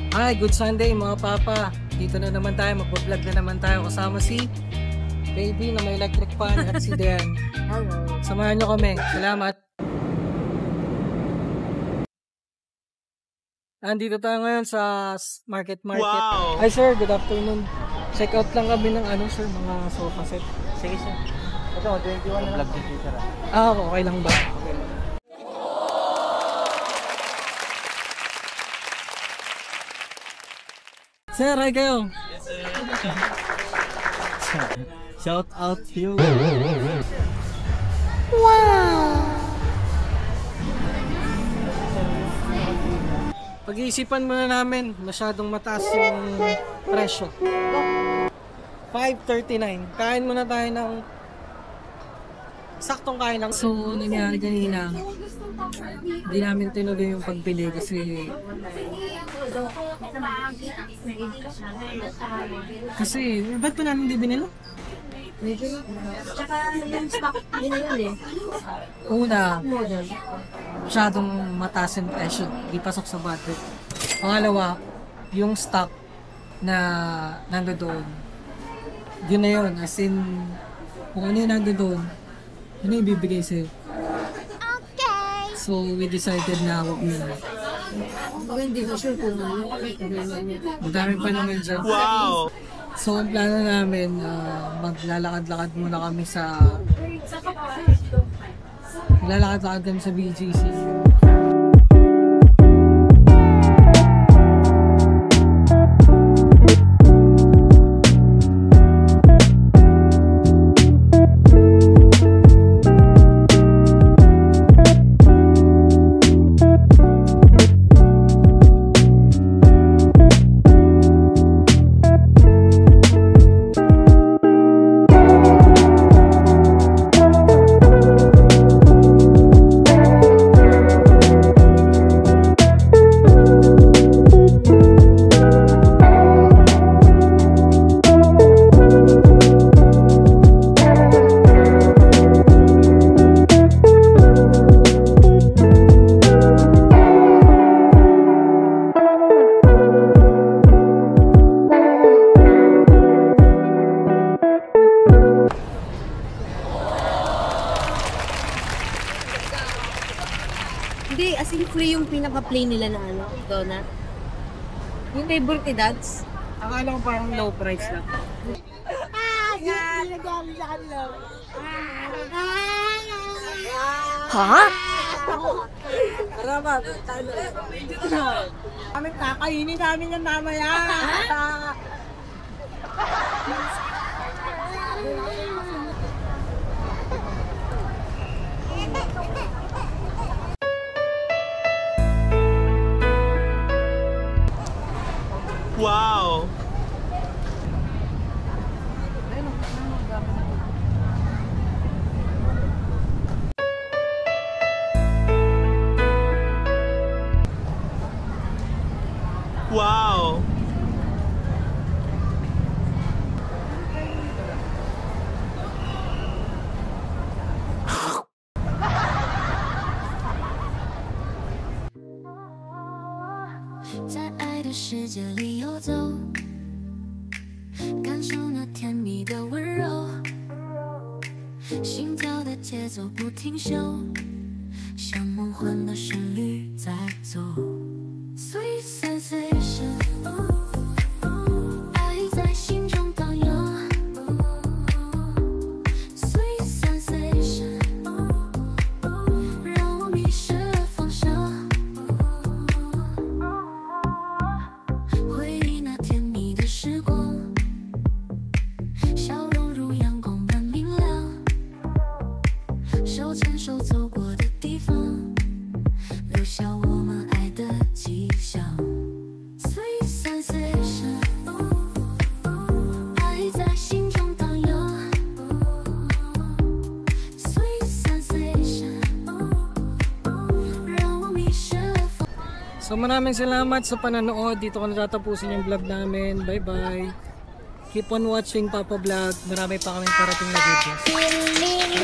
Hi, good Sunday mga papa. Dito na naman tayo, magpa-vlog na naman tayo kasama si Baby na may electric fan at si Dan. Hello. Samahan nyo kami. Salamat. Andito tayo ngayon sa market. Wow! Hi sir, good afternoon. Check out lang kami ng sir, mga sofa set. Sige sir. Ito, 21 na vlog dito sir. Okay lang ba? Okay lang. Sir, hi kayo. Yes sir. Shout out to you. Pag-iisipan muna namin, masyadong mataas yung presyo. 539. Kain muna tayo ng saktong kain lang. So, nangyari kanina, hindi namin tinuloy yung pagbili kasi ba't pa namin hindi binila? Tsaka yung stock din na yun Una, masyadong mataas yung presyo, di pasok sa budget. Pangalawa, yung stock na nandoon, yun na yun, as in, kung ano yung nandoon, yun yung ibibigay sa'yo. Okay! So, we decided na huwag na. Hindi ko sure kung ano. Madami pa naman dyan. Wow! So, ang plano namin, maglalakad-lakad muna kami sa BGC. Hindi, as in free yung pinaka-plain nila na donut. Yung favorite ni Dads. Akala ko parang low price lang. Ha? Salamat. Kami kakainin namin yung mamaya. Wow! Wow! Sweet sensation,爱在心中荡漾。Sweet sensation， 让我迷失了方向。回忆那甜蜜的时光，笑容如阳光般明亮。手牵手走过的地方，留下我们爱的迹象。Sweet sensation， 爱在心中荡漾。Sweet sensation， 让我迷失了方向。 So maraming salamat sa pananood. Dito ko natatapusin yung vlog namin. Bye bye. Keep on watching Papa Vlog. Marami pa kaming parating na videos. Feeling